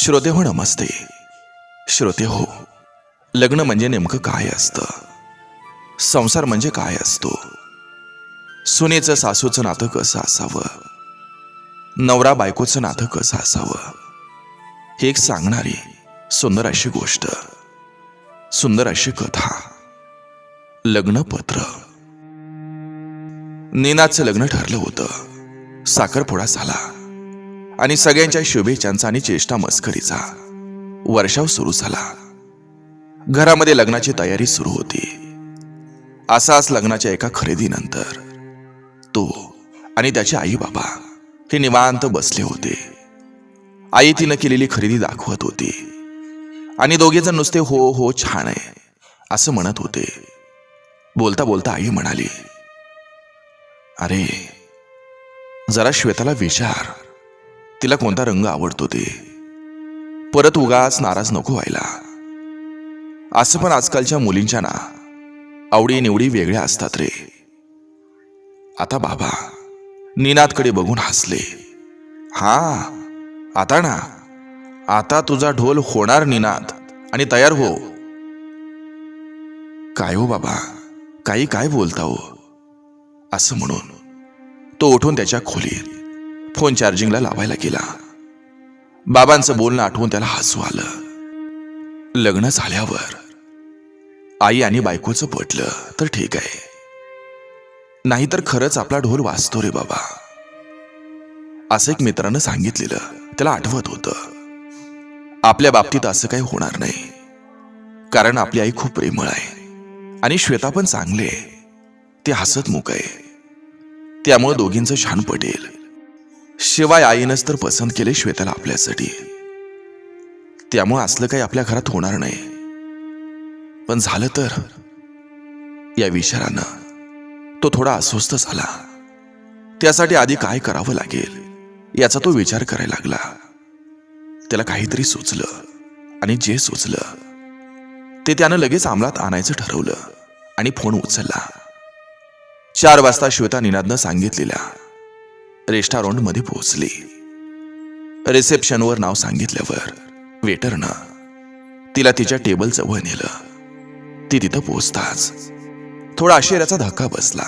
श्रोते हो नमस्ते. श्रोते हो, लग्न म्हणजे नेमकं काय असतं, संसार म्हणजे काय असतो, सुनेचं सासूचं नातं कसं असावं, नवरा बायकोचं नातं कसं असावं, हे एक सांगणारी सुंदर अशी गोष्ट, सुंदर अशी कथा, लग्नपत्र. नीनाचं लग्न ठरलं होतं. साखरपुडा झाला आणि सगळ्यांच्या शुभेच्छांचा आणि चेष्टा मस्करीचा वर्षाव सुरू झाला. घरामध्ये लग्नाची तयारी सुरू होती. असाच लग्नाच्या एका खरेदीनंतर तो आणि त्याचे आई बाबा हे निवांत बसले होते. आई तिनं केलेली खरेदी दाखवत होती आणि दोघेजण नुसते हो हो छान आहे असं म्हणत होते. बोलता बोलता आई म्हणाली, अरे जरा श्वेताला विचार, तिला कोणता रंग आवडतो ते. परत उगाच नाराज नको व्हायला. असं पण आजकालच्या मुलींच्या ना आवडी निवडी वेगळ्या असतात रे. आता बाबा नीनादकडे बघून हसले. हा आता ना, आता तुझा ढोल होणार नीनाद, आणि तयार हो. काय हो बाबा, काही काय बोलता हो, असं म्हणून तो उठून त्याच्या खोलीत फोन चार्जिंगला लावायला गेला. बाबांचं बोलणं आठवून त्याला हसू आलं. लग्न झाल्यावर आई आणि बायकोचं पटलं तर ठीक आहे, नाहीतर खरंच आपला ढोल वाजतो रे बाबा, असं एक मित्रानं सांगितलेलं त्याला आठवत होतं. आपल्या बाबतीत असं काही होणार नाही, कारण आपली आई खूप प्रेमळ आहे आणि श्वेता पण चांगले, ते हसतमुख आहे. त्यामुळे दोघींचं छान पटेल. शिवाय आईनंच तर पसंत केले श्वेताला आपल्यासाठी, त्यामुळे असलं काही आपल्या घरात होणार नाही. पण झालं तर, या विचारानं तो थोडा अस्वस्थ झाला. त्यासाठी आधी काय करावं लागेल याचा तो विचार करायला लागला. त्याला काहीतरी सुचलं आणि जे सुचलं ते त्यानं लगेच अंमलात आणायचं ठरवलं आणि फोन उचलला. 4 वाजता श्वेता नीनादनं सांगितलेल्या रेस्टॉरंटमध्ये पोहोचली. रिसेप्शनवर नाव सांगितल्यावर वेटरनं तिला तिच्या टेबल जवळ नेलं. ती तिथं पोहोचताच थोडा आश्चर्याचा धक्का बसला.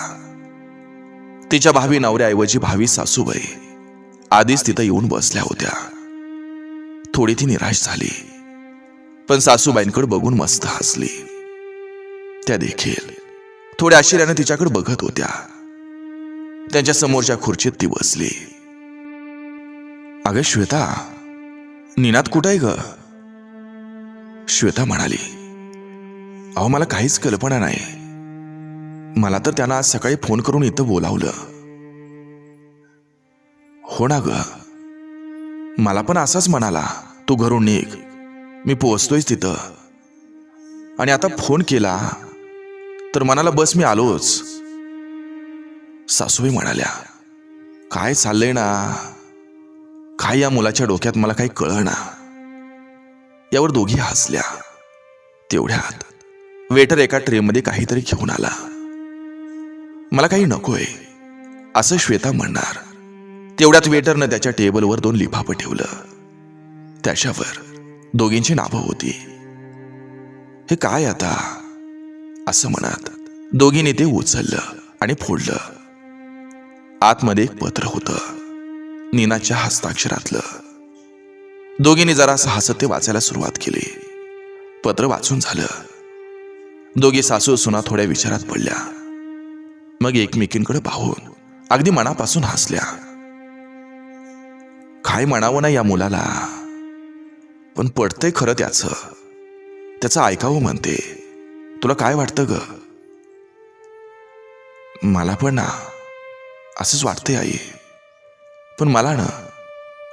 तिच्या भावी नवऱ्याऐवजी भावी सासूबाई आधीच तिथं येऊन बसल्या होत्या. थोडी ती निराश झाली, पण सासूबाईंकडे बघून मस्त हसली. त्या देखील थोड्या आश्चर्याने तिच्याकडे बघत होत्या. त्यांच्या समोरच्या खुर्चीत ती बसली. अगं श्वेता, नीनाद कुठं आहे ग? श्वेता म्हणाली, अहो मला काहीच कल्पना नाही. मला तर त्यानं आज सकाळी फोन करून इथं बोलावलं. हो ना ग, मला पण असाच म्हणाला, तू घरून निघ, मी पोहोचतोयच तिथं. आणि आता फोन केला तर म्हणाला बस मी आलोच. सासूबाई म्हणाल्या, काय चाललंय ना, काय या मुलाच्या डोक्यात मला काही कळना. यावर दोघी हसल्या. तेवढ्यात वेटर एका ट्रेमध्ये काहीतरी घेऊन आला. मला काही नकोय असं श्वेता म्हणणार, तेवढ्यात वेटरनं त्याच्या टेबलवर 2 लिफाफं ठेवलं. त्याच्यावर दोघींची नावं होती. हे काय आता, असं म्हणत दोघींनी ते उचललं आणि फोडलं. आतमध्ये एक पत्र होतं, नीनाच्या हस्ताक्षरातलं. दोघींनी जरासं हसत ते वाचायला सुरुवात केली. पत्र वाचून झालं. दोघी सासू सुना थोड्या विचारात पडल्या. मग एकमेकींकडे पाहून अगदी मनापासून हसल्या. काय म्हणावं ना या मुलाला, पण पडतंय खरं त्याचं ऐकावं म्हणते. तुला काय वाटतं ग? मला पण ना असंच वाटतंय आई, पण मला ना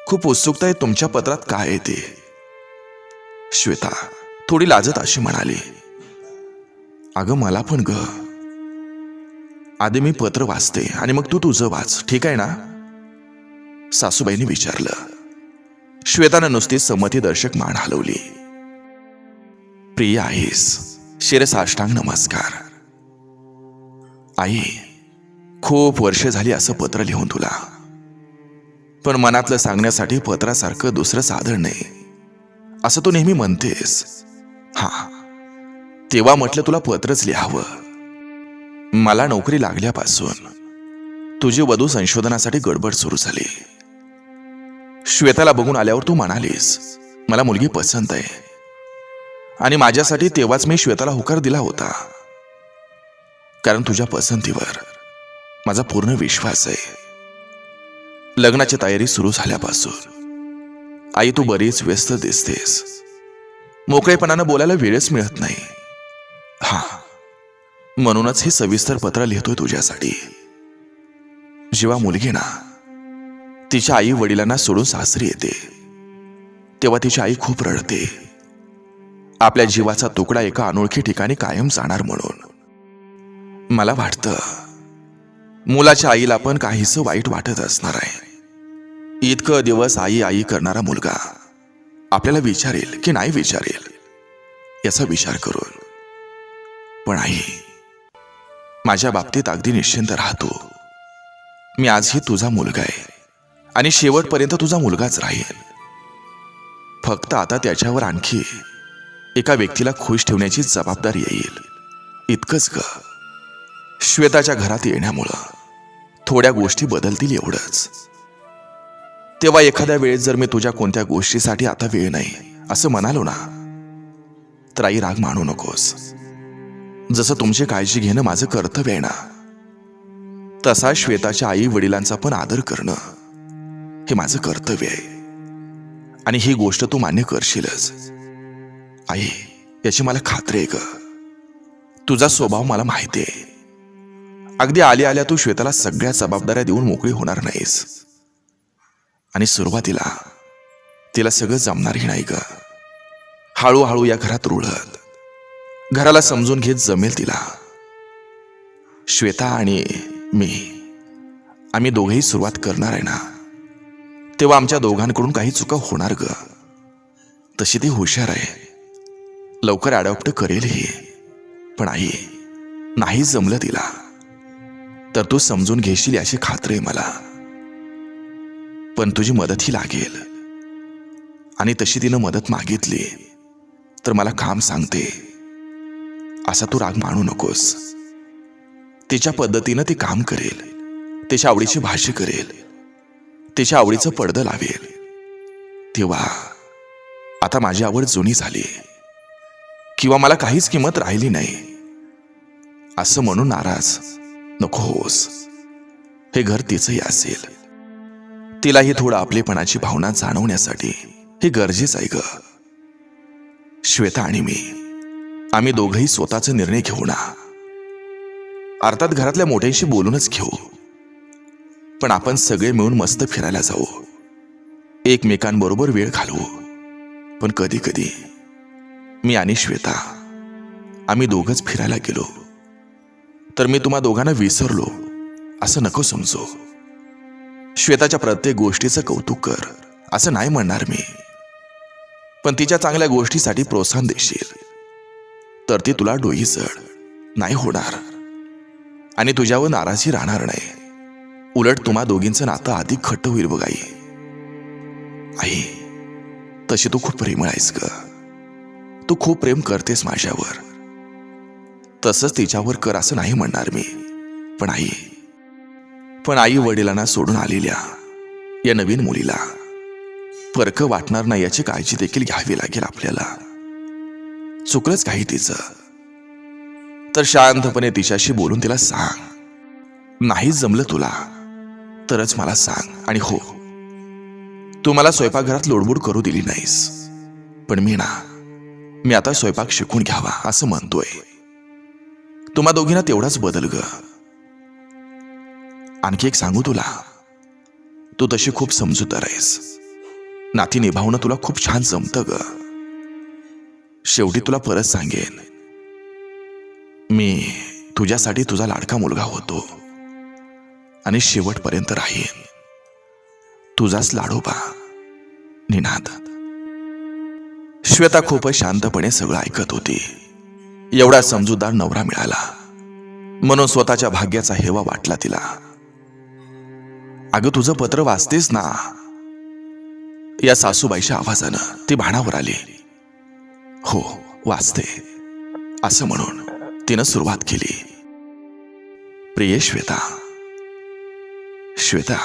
खूप उत्सुकता आहे तुमच्या पत्रात काय आहे ते. श्वेता थोडी लाजत अशी म्हणाली, अगं मला पण ग. आधी मी पत्र वाचते आणि मग तू तुझं वाच, ठीक आहे ना? सासूबाईंनी विचारलं. श्वेतानं नुसती संमतीदर्शक मान हलवली. प्रिय आईस, शिरसाष्टांग नमस्कार. आई, खूप वर्ष झाली असं पत्र लिहून तुला, पण मनातलं सांगण्यासाठी पत्रासारखं दुसरं साधन नाही. असं तू नेहमी म्हणतेस. हा, तेव्हा म्हटलं तुला पत्रच लिहावं. मला नोकरी लागल्यापासून तुझी वधू संशोधनासाठी गडबड सुरू झाली. श्वेताला बघून आल्यावर तू म्हणालीस मला मुलगी पसंत आहे, आणि माझ्यासाठी तेव्हाच मी श्वेताला होकार दिला होता, कारण तुझ्या पसंतीवर माझा पूर्ण विश्वास आहे. लग्नाची तयारी सुरू झाल्यापासून आई तू बरीच व्यस्त दिसतेस. मोकळेपणानं बोलायला वेळच मिळत नाही. हा, म्हणूनच हे सविस्तर पत्र लिहितोय तुझ्यासाठी. जेव्हा मुलगी ना तिच्या आई वडिलांना सोडून सासरी येते, तेव्हा तिची आई खूप रडते. आपल्या जीवाचा तुकडा एका अनोळखी ठिकाणी कायम जाणार म्हणून. मला वाटतं मुलाच्या आईला पण काहीसं वाईट वाटत असणार आहे. इतकं दिवस आई आई करणारा मुलगा आपल्याला विचारेल की नाही विचारेल याचा विचार करून. पण आई माझ्या बाबतीत अगदी निश्चिंत राहतो. मी आजही तुझा मुलगा आहे आणि शेवटपर्यंत तुझा मुलगाच राहील. फक्त आता त्याच्यावर आणखी एका व्यक्तीला खुश ठेवण्याची जबाबदारी येईल, इतकंच ग. श्वेताच्या घरात येण्यामुळं थोड्या गोष्टी बदलतील एवढंच. तेव्हा एखाद्या वेळेस जर मी तुझ्या कोणत्या गोष्टीसाठी आता वेळ नाही असं म्हणालो ना, तर आई राग मानू नकोस. जसं तुमची काळजी घेणं माझं कर्तव्य आहे ना, तसा श्वेताच्या आई वडिलांचा पण आदर करणं हे माझं कर्तव्य आहे. आणि ही गोष्ट तू मान्य करशीलच आई, याची मला खात्री आहे ग. तुझा स्वभाव मला माहिती आहे. अगदी आल्या आल्या तू श्वेताला सगळ्या जबाबदाऱ्या देऊन मोकळी होणार नाहीस. आणि सुरुवातीला तिला सगळं जमणारही नाही ग. हळूहळू या घरात रुळत घराला समजून घेत जमेल तिला. श्वेता आणि मी, आम्ही दोघेही सुरुवात करणार आहे ना, तेव्हा आमच्या दोघांकडून काही चुका होणार ग. तशी ती हुशार आहे, लवकर अडॉप्ट करेलही. पण आई, नाही जमलं तिला तर तू समजून घेशील याची खात्री आहे मला. पण तुझी मदतही लागेल, आणि तशी तिनं मदत मागितली तर मला काम सांगते असा तू राग मानू नकोस. तिच्या पद्धतीनं ती काम करेल, तिच्या आवडीची भाषा करेल, तिच्या आवडीचं पडदं लावेल. तेव्हा आता माझी आवड जुनी झाली किंवा मला काहीच किंमत राहिली नाही असं म्हणून नाराज नको होस. हे घर तिचंही असेल. तिलाही थोडं आपलेपणाची भावना जाणवण्यासाठी हे गरजेचं आहे ग. श्वेता आणि मी, आम्ही दोघंही स्वतःचा निर्णय घेऊ ना. अर्थात घरातल्या मोठ्यांशी बोलूनच घेऊ, पण आपण सगळे मिळून मस्त फिरायला जाऊ, एकमेकांबरोबर वेळ घालवू. पण कधी कधी मी आणि श्वेता आम्ही दोघंच फिरायला गेलो तर मी तुम्हा दोघांना विसरलो असं नको समजू. श्वेताच्या प्रत्येक गोष्टीचं कौतुक कर असं नाही म्हणणार मी, पण तिच्या चांगल्या गोष्टीसाठी प्रोत्साहन देशील तर ती तुला डोई जड नाही होणार आणि तुझ्यावर नाराजी राहणार नाही. उलट तुम्हा दोघींचं नातं अधिक घट्ट होईल बघ आई. आई, तशी तू खूप प्रेमळ आहेस ग. तू खूप प्रेम करतेस माझ्यावर, तसंच तिच्यावर कर असं नाही म्हणणार मी. पण आई वडिलांना सोडून आलेल्या या नवीन मुलीला फरक वाटणार नाही याची काळजी देखील घ्यावी लागेल आपल्याला. चुकलंच काही तिचं तर शांतपणे तिच्याशी बोलून तिला सांग. नाही जमलं तुला तरच मला सांग. आणि हो, तू मला स्वयंपाकघरात लोडबोड करू दिली नाहीस, पण मी आता स्वयंपाक शिकून घ्यावा असं म्हणतोय. तुम्हा दोघींना तेवढाच बदल ग. आणखी एक सांगू तुला, तू तशी खूप समजूतदार आहेस. नाती निभावणं तुला खूप छान जमतं ग. शेवटी तुला परत सांगेन, मी तुझ्यासाठी तुझा लाडका मुलगा होतो आणि शेवटपर्यंत राहीन तुझाच लाडोबा निनाद. श्वेता खूपच शांतपणे सगळं ऐकत होती. एवढा समजूतदार नवरा मिळाला म्हणून स्वतःच्या भाग्याचा हेवा वाटला तिला. अगं, तुझं पत्र वाचतेस ना, या सासूबाईच्या आवाजानं ती भानावर आली. हो, वाचते, असं म्हणून तिनं सुरुवात केली. प्रिय श्वेता, श्वेता,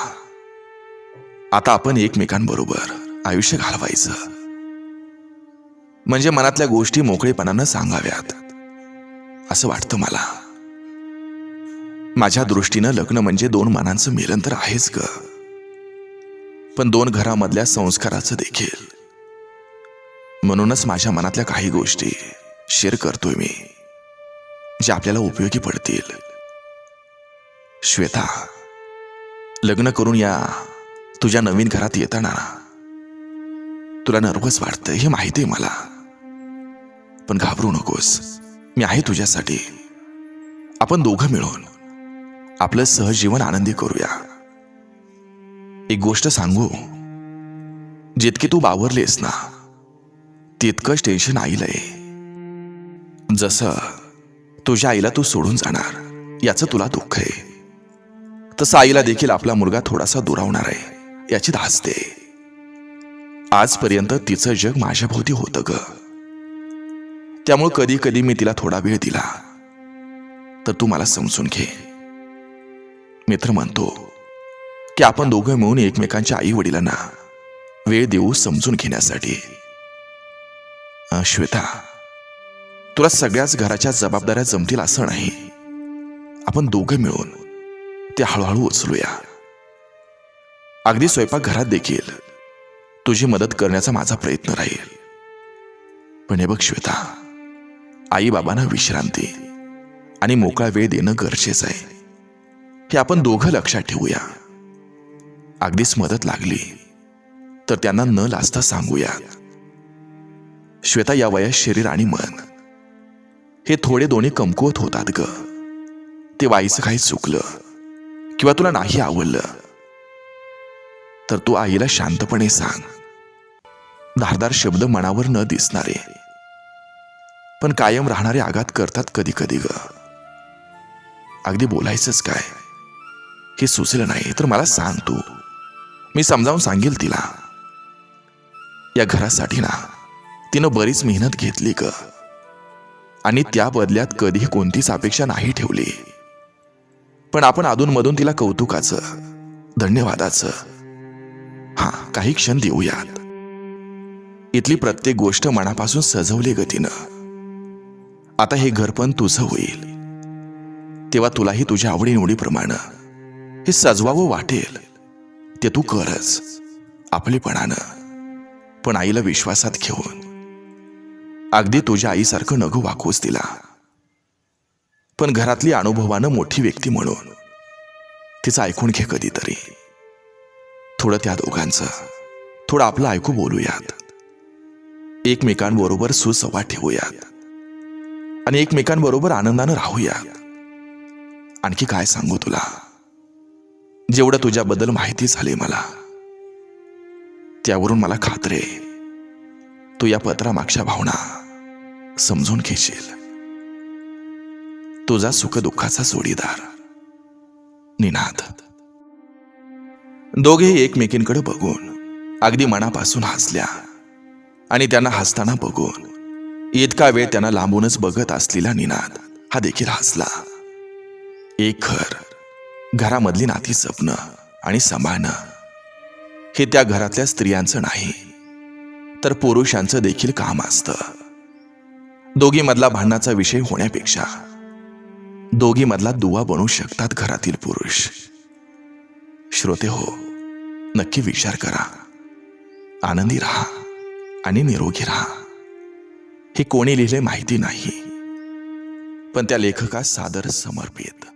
आता आपण एकमेकांबरोबर आयुष्य घालवायचं. म्हणजे मनातल्या गोष्टी मोकळेपणानं सांगाव्यात असं वाटतं मला. माझ्या दृष्टीनं लग्न म्हणजे दोन मनांचं मिलन तर आहेच ग, पण दोन घरामधल्या संस्काराचं देखील. म्हणूनच माझ्या मनातल्या काही गोष्टी शेअर करतोय मी, जे आपल्याला उपयोगी पडतील. श्वेता, लग्न करून या तुझ्या नवीन घरात येताना तुला नर्वस वाटतं हे माहिती आहे मला, पण घाबरू नकोस, मी आहे तुझ्यासाठी. आपण दोघं मिळून आपलं सहजीवन आनंदी करूया. एक गोष्ट सांगू, जितकी तू बावरलीस ना तितकंच टेन्शन आईला आहे. जसं तुझ्या आईला तू सोडून जाणार याचं तुला दुःख आहे, तसं आईला देखील आपला मुलगा थोडासा दुरावणार आहे याची धास्ते. आजपर्यंत तिचं जग माझ्या भोवती होतं ग, त्यामुळे कधी कधी मी तिला थोडा वेळ दिला तर तू मला समजून घे. मित्र म्हणतो की आपण दोघं मिळून एकमेकांच्या आई वडिलांना वेळ देऊ समजून घेण्यासाठी. श्वेता, तुला सगळ्याच घराच्या जबाबदाऱ्या जमतील असं नाही. आपण दोघं मिळून ते हळूहळू उचलूया. अगदी स्वयंपाकघरात देखील तुझी मदत करण्याचा माझा प्रयत्न राहील. पण हे बघ श्वेता, आई बाबांना विश्रांती आणि मोकळा वेळ देणं गरजेचं आहे, हे आपण दोघं लक्षात ठेवूया. अगदीच मदत लागली तर त्यांना न लाजता सांगूया. श्वेता, या वयात शरीर आणि मन हे थोडे दोन्ही कमकुवत होतात ग. ते वाईचं काही चुकलं किंवा तुला नाही आवडलं तर तू आईला शांतपणे सांग. धारदार शब्द मनावर न दिसणारे पण कायम राहणारे आघात करतात कधी कधी ग. अगदी बोलायचंच काय हे सुचलं नाही तर मला सांग तू, मी समजावून सांगेल तिला. या घरासाठी ना तिनं बरीच मेहनत घेतली ग, आणि त्या बदल्यात कधी कोणतीच अपेक्षा नाही ठेवली. पण आपण अधूनमधून तिला कौतुकाचं, धन्यवादाचं काही क्षण देऊयात. इथली प्रत्येक गोष्ट मनापासून सजवली ग तिनं. आता हे घर पण तुझं होईल, तेव्हा तुलाही तुझ्या आवडीनिवडीप्रमाणे हे सजवावं वाटेल ते तू करच आपलेपणानं, पण आईला विश्वासात घेऊन. अगदी तुझ्या आईसारखं नको वाकूस तिला, पण घरातली अनुभवानं मोठी व्यक्ती म्हणून तिचं ऐकून घे कधीतरी. थोडं त्या दोघांचं, थोडं आपलं ऐकू बोलूयात. एकमेकांबरोबर सुसंवाद ठेवूयात आणि एकमेकांबरोबर आनंदानं राहूयात. आणखी काय सांगू तुला, जेवढं तुझ्याबद्दल माहिती झाली मला त्यावरून मला खात्री आहे तू या पत्रामागच्या भावना समजून घेशील. तुझा सुखदुःखाचा जोडीदार, निनाद. दोघेही एकमेकींकडे बघून अगदी मनापासून हसल्या, आणि त्यांना हसताना बघून इतका वेळ त्यांना लांबूनच बघत असलेला निनाद हा देखील हसला. एक घर, घरामधली नाती जपणं आणि सांभाळणं हे त्या घरातल्या स्त्रियांचं नाही तर पुरुषांचं देखील काम असतं. दोघीमधला भांडणाचा विषय होण्यापेक्षा दोघीमधला दुवा बनू शकतात घरातील पुरुष. श्रोते हो, नक्की विचार करा. आनंदी राहा आणि निरोगी राहा. हे कोणी लिहिले माहिती नाही, पण त्या लेखकास सादर समर्पित.